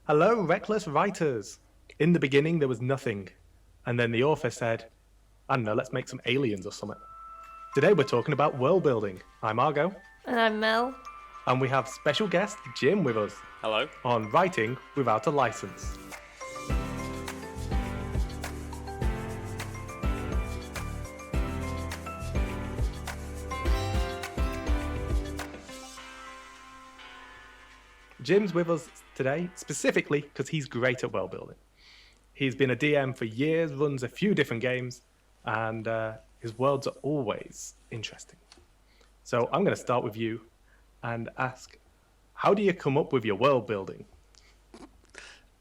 Hello, reckless writers. In the beginning, there was nothing. And then the author said, I don't know, let's make some aliens or something. Today, we're talking about world building. I'm Argo, And I'm Mel. and we have special guest Jim with us Hello. on Writing Without a License. Jim's with us today specifically because he's great at world building. He's been a DM for years, runs a few different games, and his worlds are always interesting. So I'm going to start with you and ask, how do you come up with your world building?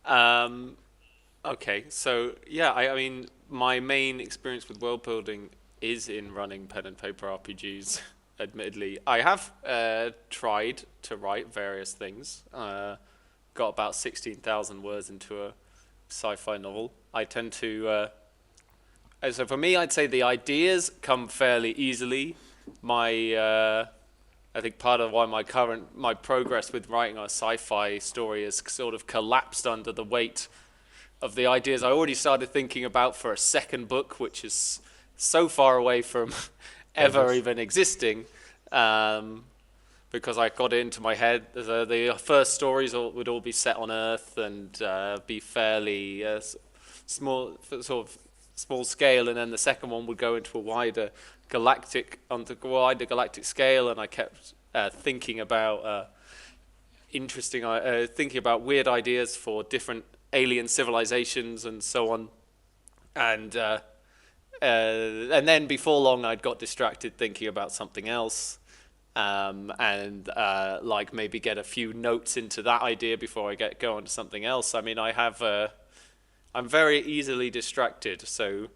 Okay, so yeah, I mean, my main experience with world building is in running pen and paper RPGs. Admittedly, I have tried to write various things. Got about 16,000 words into a sci-fi novel. I tend to. So for me, I'd say the ideas come fairly easily. I think part of why my progress with writing a sci-fi story has sort of collapsed under the weight of the ideas I already started thinking about for a second book, which is so far away from ever even existing, because I got it into my head. The first stories would all be set on Earth and be fairly small, sort of small scale, and then the second one would go into a wider galactic scale, and I kept thinking about thinking about weird ideas for different alien civilizations and so on, and then before long I'd got distracted thinking about something else, and like maybe get a few notes into that idea before I go on to something else. I mean, I'm very easily distracted, so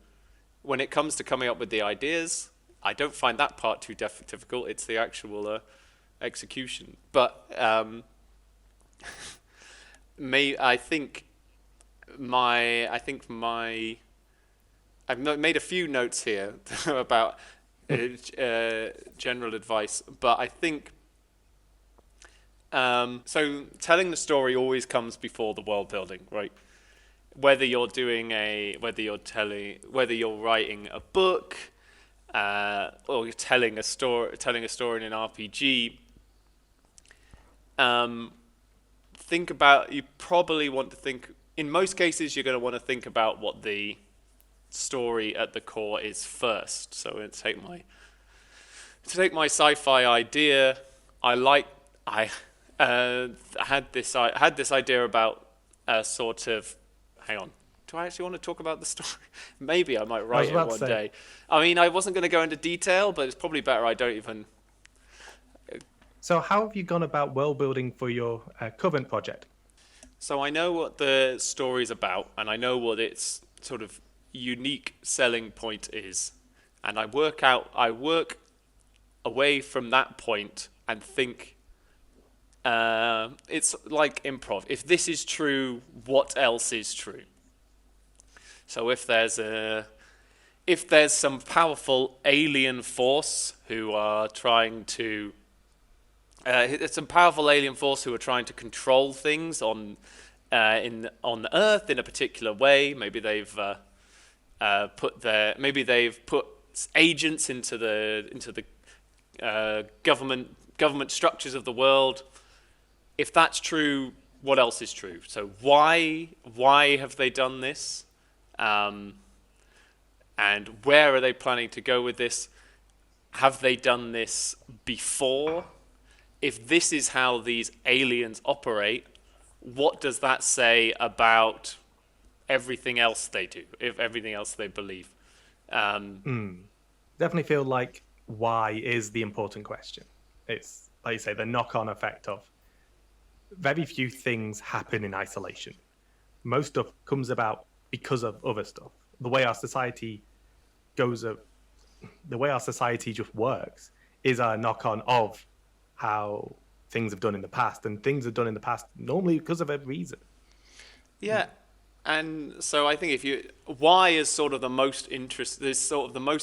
when it comes to coming up with the ideas, I don't find that part too difficult. It's the actual execution. But I've made a few notes here about general advice, but I think so. Telling the story always comes before the world building, right? Whether you're writing a book, or you're telling a story in an RPG. You probably want to think. In most cases, you're going to want to think about what the story at the core is first. So to take my sci-fi idea, I had this idea about a sort of. Hang on. Do I actually want to talk about the story? Maybe I might write it one day. I mean, I wasn't going to go into detail, but it's probably better I don't even. So how have you gone about world building for your current project? So I know what the story's about, and I know what its sort of unique selling point is, and I work away from that point and think. It's like improv. If this is true, what else is true? So if there's some powerful alien force who are trying to control things on Earth in a particular way, maybe they've put agents into the government structures of the world. If that's true, what else is true? So why have they done this? And where are they planning to go with this? Have they done this before? If this is how these aliens operate, what does that say about everything else they do, if everything else they believe? Definitely feel like why is the important question. It's, like you say, the knock-on effect of very few things happen in isolation. Most stuff comes about because of other stuff. The way our society just works is a knock-on of how things have done in the past, and things are done in the past normally because of a reason. Yeah, and so I think why is sort of the most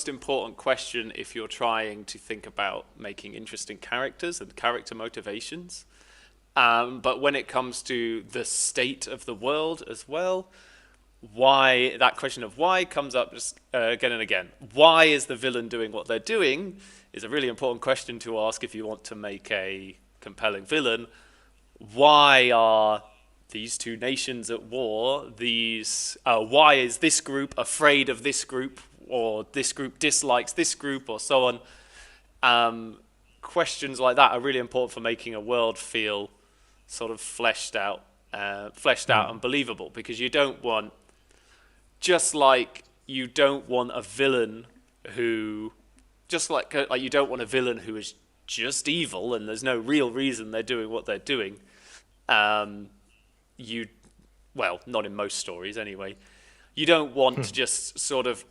important question if you're trying to think about making interesting characters and character motivations. But when it comes to the state of the world as well, why that question of why comes up just again and again. Why is the villain doing what they're doing is a really important question to ask if you want to make a compelling villain. Why are these two nations at war? Why is this group afraid of this group, or this group dislikes this group, or so on? Questions like that are really important for making a world feel sort of fleshed out and believable, because you don't want, just like you don't want a villain who, just like you don't want a villain who is just evil and there's no real reason they're doing what they're doing. Well, not in most stories anyway. You don't want to just sort of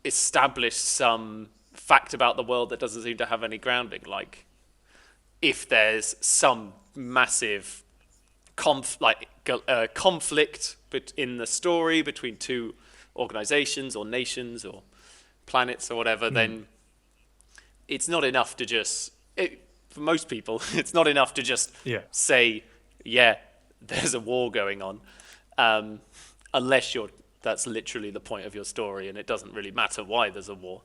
establish some fact about the world that doesn't seem to have any grounding. Like, if there's some massive conflict in the story between two organizations or nations or planets or whatever, then it's not enough to just, for most people, it's not enough to just say, yeah, there's a war going on, unless that's literally the point of your story and it doesn't really matter why there's a war.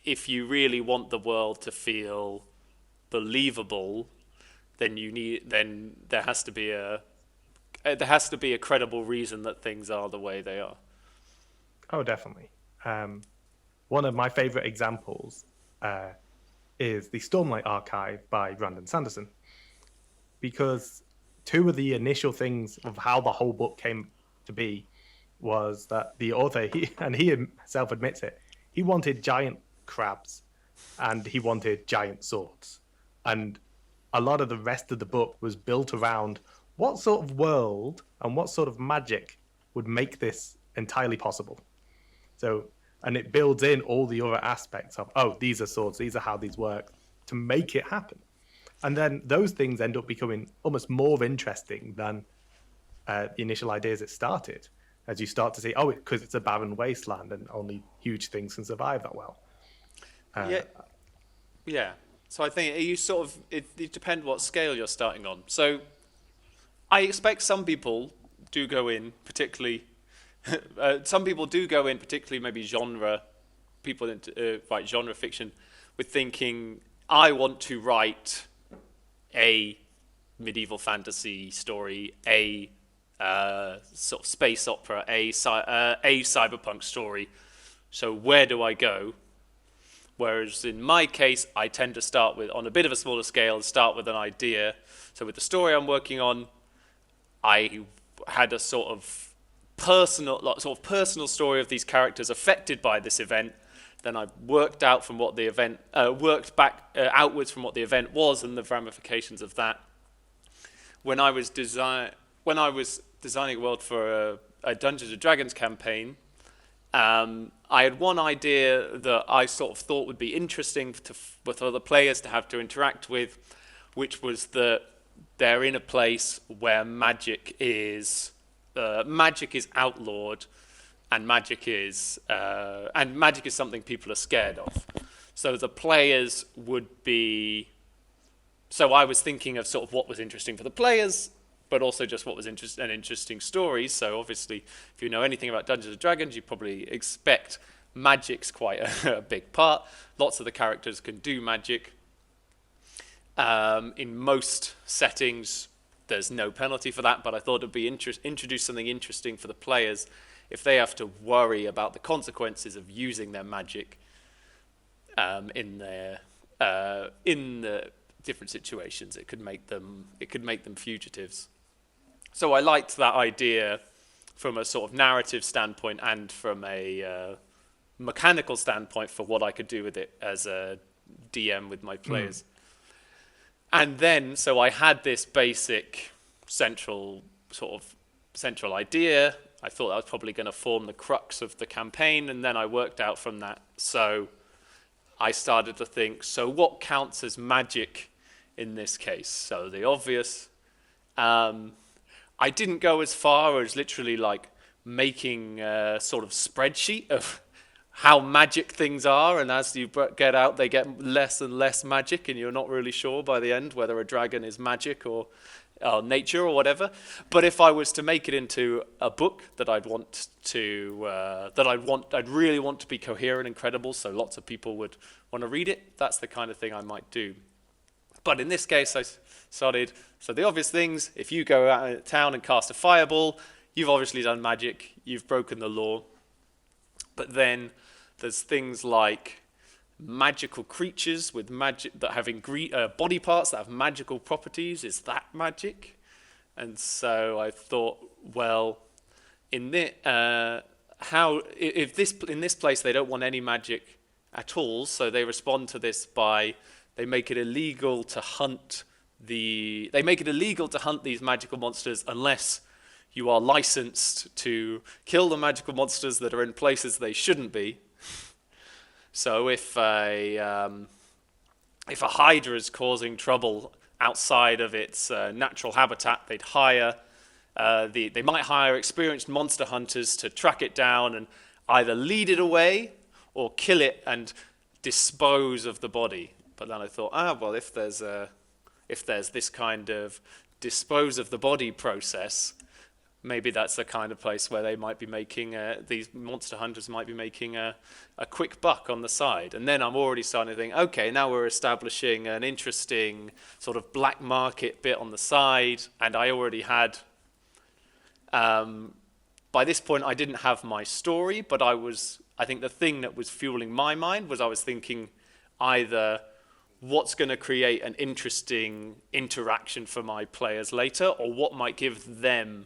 If you really want the world to feel believable, then there has to be a credible reason that things are the way they are. Oh, definitely. One of my favorite examples is the Stormlight Archive by Brandon Sanderson, because two of the initial things of how the whole book came to be was that the author, he himself admits it, he wanted giant crabs and he wanted giant swords. And a lot of the rest of the book was built around what sort of world and what sort of magic would make this entirely possible. So, and it builds in all the other aspects of, oh, these are swords, these are how these work, to make it happen. And then those things end up becoming almost more interesting than the initial ideas it started, as you start to see, oh, because it's a barren wasteland and only huge things can survive that well. Yeah. So I think you sort of, it depends what scale you're starting on. So I expect some people do go in, particularly maybe genre, people that write genre fiction, with thinking, I want to write a medieval fantasy story, a sort of space opera, a cyberpunk story. So where do I go? Whereas in my case, I tend to start with, on a bit of a smaller scale, start with an idea. So with the story I'm working on, I had a sort of personal story of these characters affected by this event. Then I worked out from what the event, worked back outwards from what the event was and the ramifications of that. When I was designing a world for a Dungeons and Dragons campaign, I had one idea that I sort of thought would be interesting with other players to have to interact with, which was that they're in a place where magic is outlawed, and magic is something people are scared of. So the players would be. So I was thinking of sort of what was interesting for the players, but also just what was an interesting story. So obviously, if you know anything about Dungeons and Dragons, you probably expect magic's quite a big part. Lots of the characters can do magic. In most settings, there's no penalty for that, but I thought it'd be introduce something interesting for the players if they have to worry about the consequences of using their magic in the different situations. It could make them fugitives. So I liked that idea from a sort of narrative standpoint and from a mechanical standpoint for what I could do with it as a DM with my players. And then, so I had this basic central idea. I thought that was probably going to form the crux of the campaign, and then I worked out from that. So I started to think, so what counts as magic in this case? So the obvious. I didn't go as far as literally like making a sort of spreadsheet of how magic things are, and as you get out, they get less and less magic, and you're not really sure by the end whether a dragon is magic or nature or whatever. But if I was to make it into a book that I'd really want to be coherent and credible, so lots of people would want to read it, that's the kind of thing I might do. But in this case, I started, so the obvious things, if you go out in town and cast a fireball, you've obviously done magic, you've broken the law. But then there's things like magical creatures with magic that have body parts that have magical properties. Is that magic? And so I thought, well, in this place they don't want any magic at all, so they respond to this by they make it illegal to hunt these magical monsters unless you are licensed to kill the magical monsters that are in places they shouldn't be. So if a hydra is causing trouble outside of its natural habitat, they might hire experienced monster hunters to track it down and either lead it away or kill it and dispose of the body. But then I thought, well, if there's this kind of dispose of the body process, maybe that's the kind of place where they might be making, these monster hunters might be making a quick buck on the side. And then I'm already starting to think, okay, now we're establishing an interesting sort of black market bit on the side. And I already had, by this point, I didn't have my story, but I think the thing that was fueling my mind was I was thinking either what's going to create an interesting interaction for my players later, or what might give them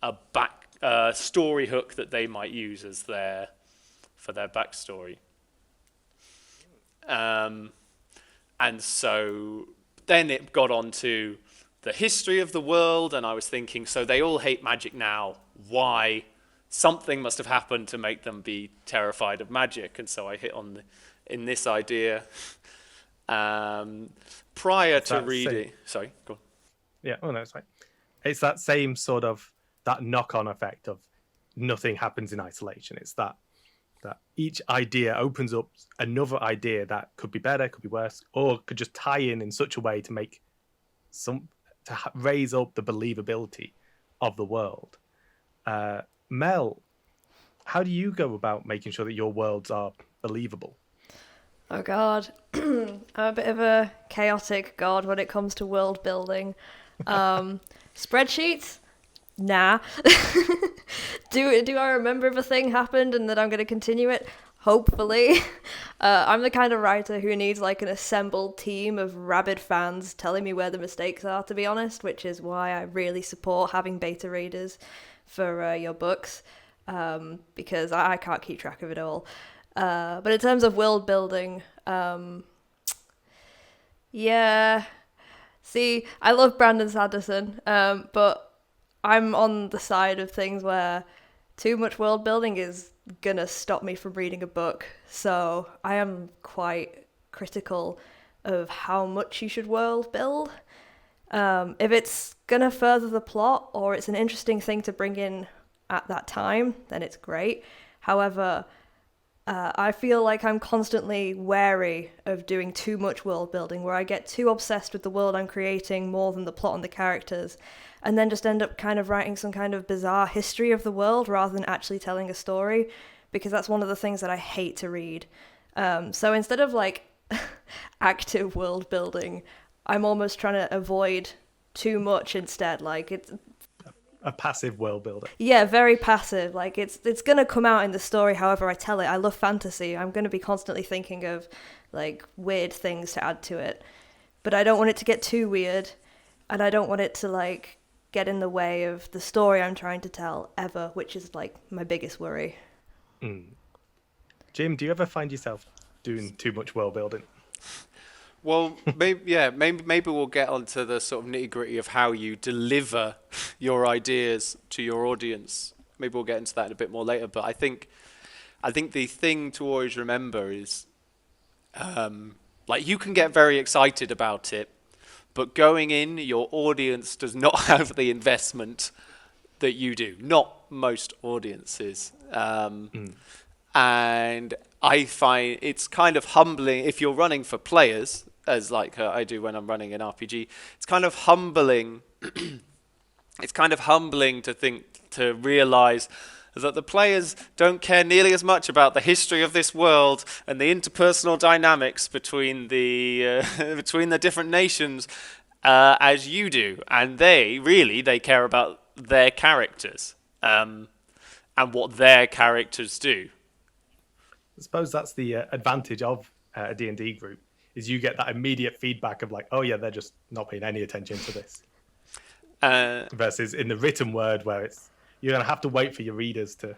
a story hook that they might use for their backstory. And so then it got on to the history of the world, and I was thinking, so they all hate magic now. Why? Something must have happened to make them be terrified of magic. And so I hit on in this idea prior to reading. Sorry, go on. Yeah, no, it's fine. It's that same sort of that knock-on effect of nothing happens in isolation. It's that each idea opens up another idea that could be better, could be worse, or could just tie in such a way to make raise up the believability of the world. Mel, how do you go about making sure that your worlds are believable? Oh God, I'm a bit of a chaotic god when it comes to world building. Spreadsheets? Nah. Do I remember if a thing happened and that I'm going to continue it? Hopefully. I'm the kind of writer who needs like an assembled team of rabid fans telling me where the mistakes are, to be honest, which is why I really support having beta readers for your books, because I can't keep track of it all. But in terms of world building, yeah. See, I love Brandon Sanderson, but I'm on the side of things where too much world building is gonna stop me from reading a book. So I am quite critical of how much you should world build. If it's gonna further the plot or it's an interesting thing to bring in at that time, then it's great. However, I feel like I'm constantly wary of doing too much world building, where I get too obsessed with the world I'm creating more than the plot and the characters, and then just end up kind of writing some kind of bizarre history of the world rather than actually telling a story, because that's one of the things that I hate to read. So instead of like active world building, I'm almost trying to avoid too much instead. Like it's a passive world builder. Yeah, very passive. Like it's gonna come out in the story however I tell it. I love fantasy. I'm gonna be constantly thinking of like weird things to add to it, but I don't want it to get too weird, and I don't want it to like get in the way of the story I'm trying to tell ever, which is like my biggest worry. Jim, do you ever find yourself doing too much world building? Well, maybe we'll get onto the sort of nitty-gritty of how you deliver your ideas to your audience. Maybe we'll get into that in a bit more later. But I think the thing to always remember is, like, you can get very excited about it, but going in, your audience does not have the investment that you do. Not most audiences. And I find it's kind of humbling if you're running for players, as like I do when I'm running an RPG. It's kind of humbling. It's kind of humbling to realize that the players don't care nearly as much about the history of this world and the interpersonal dynamics between the between the different nations as you do, and they care about their characters and what their characters do. I suppose that's the advantage of a D&D group, is you get that immediate feedback of like, oh yeah, they're just not paying any attention to this. Versus in the written word, where you're going to have to wait for your readers to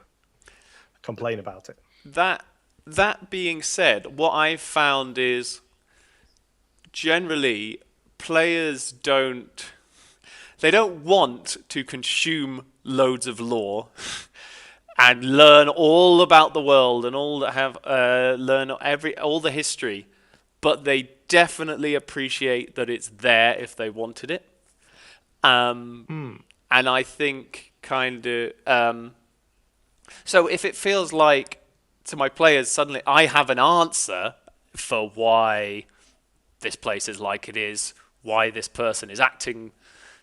complain about it. That being said, what I've found is generally players don't want to consume loads of lore and learn all about the world and learn all the history, but they definitely appreciate that it's there if they wanted it. And I think so if it feels like to my players suddenly I have an answer for why this place is like it is, why this person is acting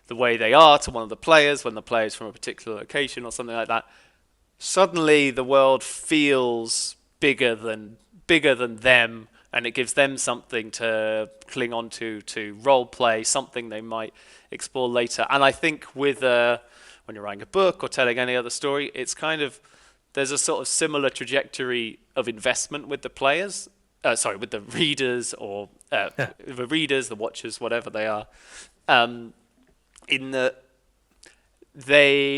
the way they are to one of the players when the player's from a particular location or something like that, suddenly the world feels bigger than them, and it gives them something to cling on to role play, something they might explore later. And I think with when you're writing a book or telling any other story, it's kind of, there's a sort of similar trajectory of investment with the players, with the readers or the watchers, whatever they are, in that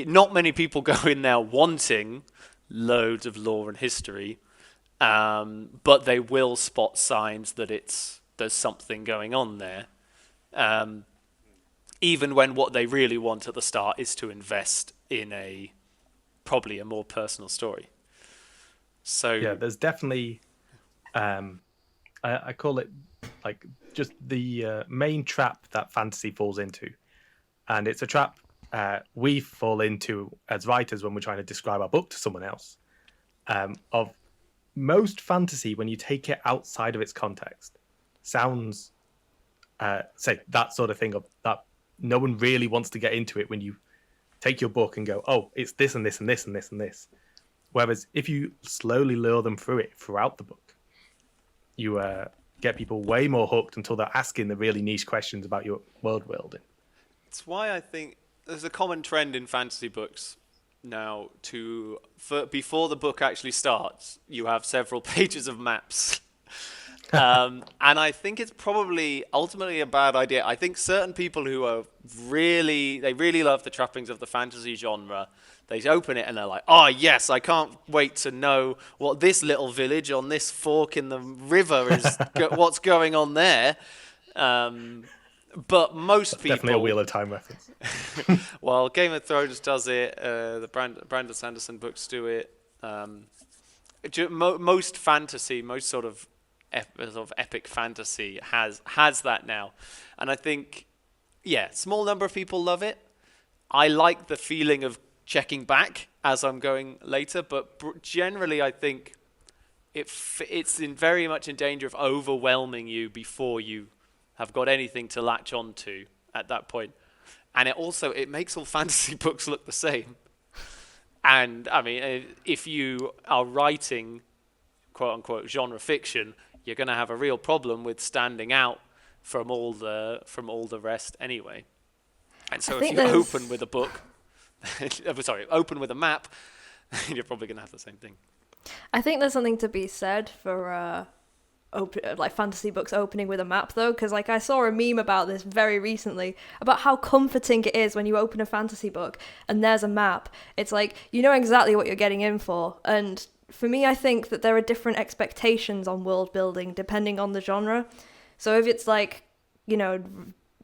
not many people go in there wanting loads of lore and history, but they will spot signs that there's something going on there, even when what they really want at the start is to invest in probably a more personal story. So yeah, there's definitely I call it like just the main trap that fantasy falls into, and it's a trap we fall into as writers when we're trying to describe our book to someone else. Of most fantasy, when you take it outside of its context, sounds say that sort of thing of that no one really wants to get into it when you take your book and go, oh, it's this and this and this and this and this. Whereas if you slowly lure them through it throughout the book, you get people way more hooked until they're asking the really niche questions about your world building. It's why I think there's a common trend in fantasy books now before the book actually starts, you have several pages of maps. And I think it's probably ultimately a bad idea. I think certain people who are really love the trappings of the fantasy genre, they open it and they're like, oh yes, I can't wait to know what this little village on this fork in the river is, what's going on there. But most people... Definitely a Wheel of Time reference. Well, Game of Thrones does it. The Brandon Sanderson books do it. Most fantasy, most sort of epic fantasy has that now. And I think, small number of people love it. I like the feeling of checking back as I'm going later, but generally I think it's very much in danger of overwhelming you before you have got anything to latch on to at that point. And it makes all fantasy books look the same. And I mean, if you are writing quote unquote genre fiction, you're going to have a real problem with standing out from all the rest anyway. And so if you open with a book, open with a map, you're probably going to have the same thing. I think there's something to be said for fantasy books opening with a map, though, because I saw a meme about this very recently about how comforting it is when you open a fantasy book and there's a map. It's like you know exactly what you're getting in for. And for me, I think that there are different expectations on world building depending on the genre. So if it's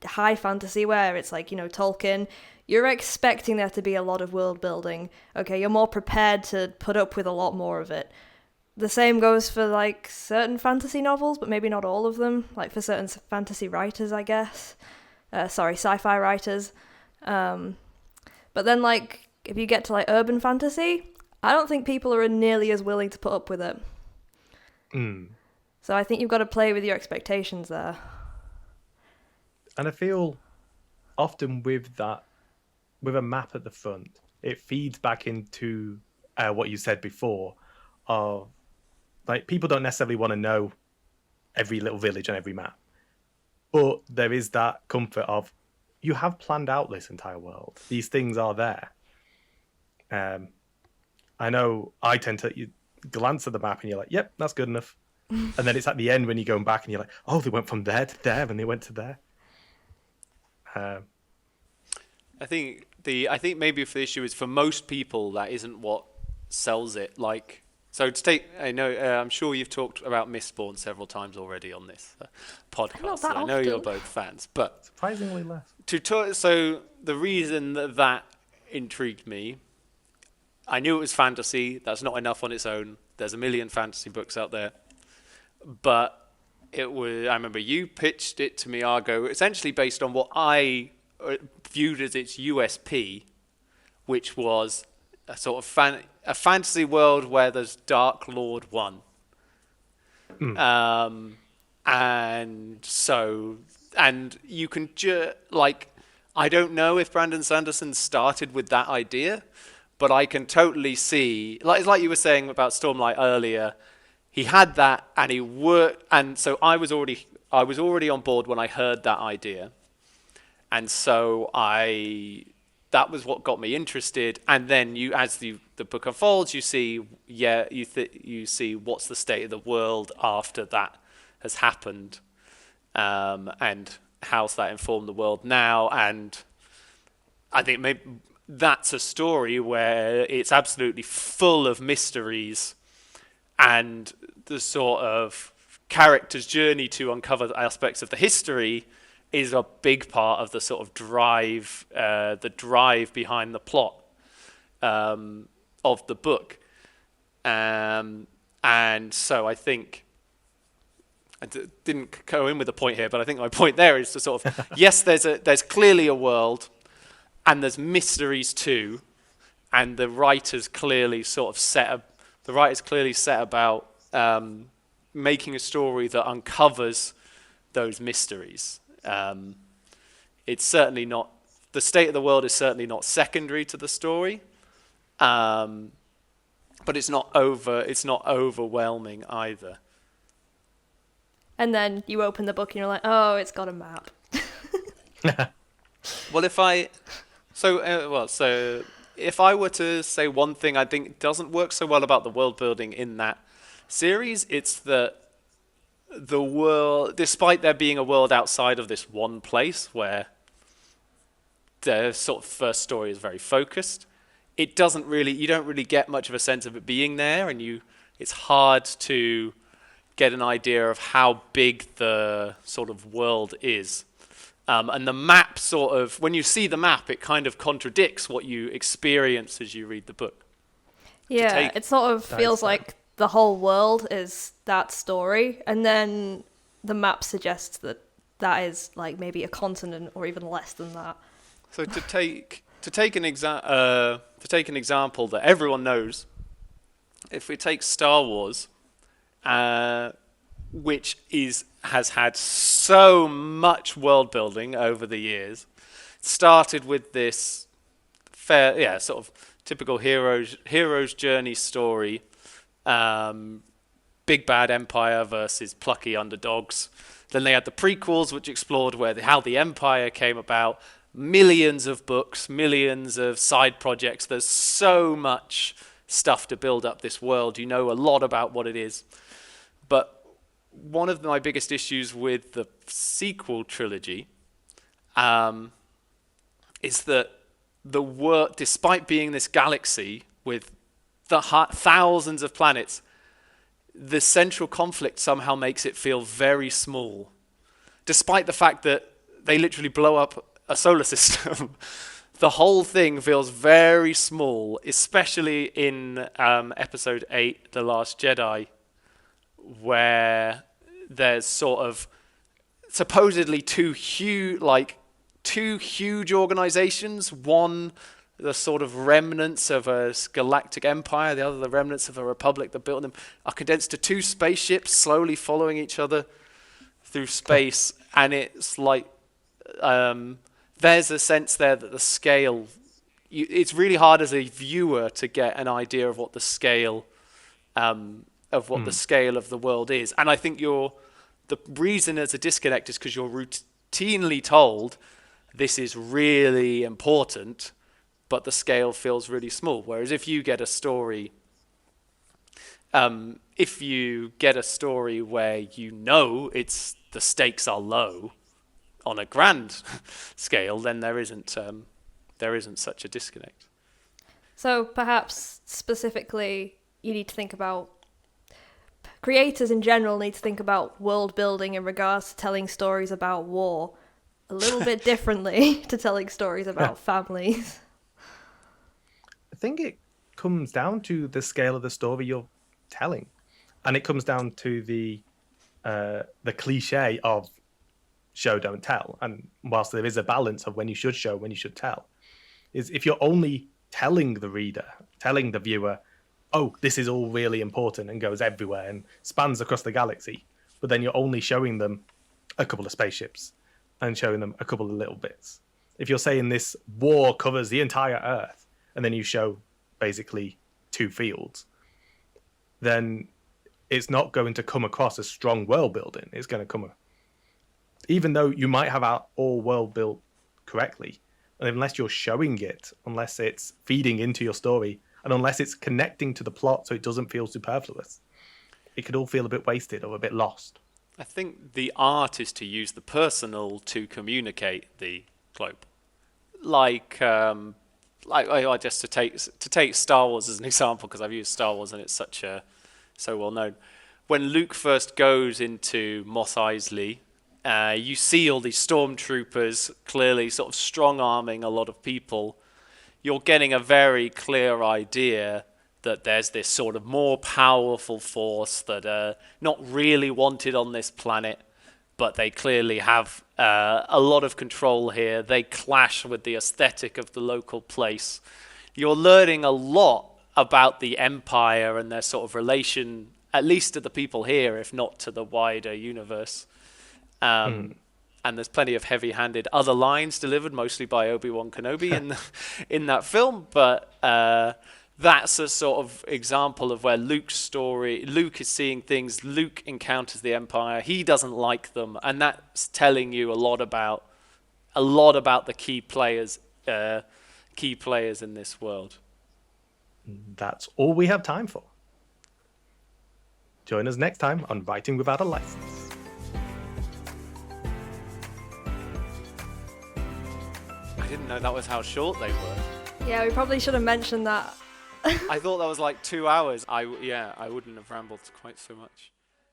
high fantasy where it's Tolkien, you're expecting there to be a lot of world building. Okay, you're more prepared to put up with a lot more of it. The same goes for certain fantasy novels, but maybe not all of them. For certain fantasy writers, I guess. Sci-fi writers. But then if you get to urban fantasy, I don't think people are nearly as willing to put up with it. So I think you've got to play with your expectations there. And I feel often with that, with a map at the front, it feeds back into what you said before of like people don't necessarily want to know every little village on every map, but there is that comfort of you have planned out this entire world. These things are there. I know I tend to you glance at the map and you're like, yep, that's good enough. And then it's at the end when you're going back and you're like, oh, they went from there to there and they went to there. I think maybe if the issue is for most people that isn't what sells it. Like, so to take, I know I'm sure you've talked about Mistborn several times already on this podcast. Not that I know often. you're both fans, but Surprisingly less. so the reason that intrigued me, I knew it was fantasy. That's not enough on its own. There's a million fantasy books out there, but it was. I remember you pitched it to me, Argo, essentially based on what I viewed as its USP, which was a sort of a fantasy world where there's Dark Lord 1. And you can I don't know if Brandon Sanderson started with that idea, but I can totally see, it's like you were saying about Stormlight earlier, he had that and he worked, and so I was already on board when I heard that idea. And so that was what got me interested. And then as the book unfolds, you see, you see what's the state of the world after that has happened, and how's that informed the world now. And I think maybe that's a story where it's absolutely full of mysteries, and the sort of character's journey to uncover aspects of the history is a big part of the sort of drive behind the plot of the book. And so I think, I didn't go in with a point here, but I think my point there is to sort of, yes, there's clearly a world, and there's mysteries too, and the writers clearly set about making a story that uncovers those mysteries. It's certainly not, the state of the world is certainly not secondary to the story, but it's not overwhelming either. And then you open the book and you're like, oh, it's got a map. Well, if I were to say one thing I think doesn't work so well about the world building in that series, it's that the world, despite there being a world outside of this one place where the sort of first story is very focused, you don't really get much of a sense of it being there, and it's hard to get an idea of how big the sort of world is. And the map sort of, when you see the map, it kind of contradicts what you experience as you read the book. Yeah, it sort of feels like the whole world is that story, and then the map suggests that is like maybe a continent or even less than that. So to take an example that everyone knows, if we take Star Wars, which has had so much world building over the years, started with this sort of typical hero's journey story. Big bad empire versus plucky underdogs. Then they had the prequels, which explored how the empire came about. Millions of books, millions of side projects. There's so much stuff to build up this world. You know a lot about what it is. But one of my biggest issues with the sequel trilogy is that the world, despite being this galaxy with the thousands of planets, the central conflict somehow makes it feel very small, despite the fact that they literally blow up a solar system. The whole thing feels very small, especially in episode 8, The Last Jedi, where there's sort of supposedly two huge organizations, one the sort of remnants of a galactic empire, the other the remnants of a republic that built them, are condensed to two spaceships slowly following each other through space. And it's like, there's a sense there that the scale, it's really hard as a viewer to get an idea of what the scale the scale of the world is. And I think the reason there's a disconnect is because you're routinely told this is really important, but the scale feels really small. Whereas if you get a story, where you know the stakes are low on a grand scale, then there isn't such a disconnect. So perhaps specifically, you need to think about, creators in general need to think about world building in regards to telling stories about war a little bit differently to telling stories about families. I think it comes down to the scale of the story you're telling, and it comes down to the cliche of show, don't tell. And whilst there is a balance of when you should show, when you should tell, is if you're only telling the reader, telling the viewer, oh, this is all really important and goes everywhere and spans across the galaxy, but then you're only showing them a couple of spaceships and showing them a couple of little bits. If you're saying this war covers the entire Earth, and then you show basically two fields, then it's not going to come across as strong world building. It's going to come, even though you might have our all world built correctly, and unless you're showing it, unless it's feeding into your story, and unless it's connecting to the plot so it doesn't feel superfluous, it could all feel a bit wasted or a bit lost. I think the art is to use the personal to communicate the global. Just to take Star Wars as an example, because I've used Star Wars and it's so well known. When Luke first goes into Mos Eisley, you see all these stormtroopers clearly sort of strong-arming a lot of people. You're getting a very clear idea that there's this sort of more powerful force that are not really wanted on this planet, but they clearly have a lot of control here. They clash with the aesthetic of the local place. You're learning a lot about the Empire and their sort of relation, at least to the people here, if not to the wider universe. And there's plenty of heavy-handed other lines delivered, mostly by Obi-Wan Kenobi in that film. But that's a sort of example of where Luke is seeing things. Luke encounters the Empire. He doesn't like them, and that's telling you a lot about the key players in this world. That's all we have time for. Join us next time on Writing Without a License. I didn't know that was how short they were. Yeah, we probably should have mentioned that. I thought that was like 2 hours. I wouldn't have rambled quite so much.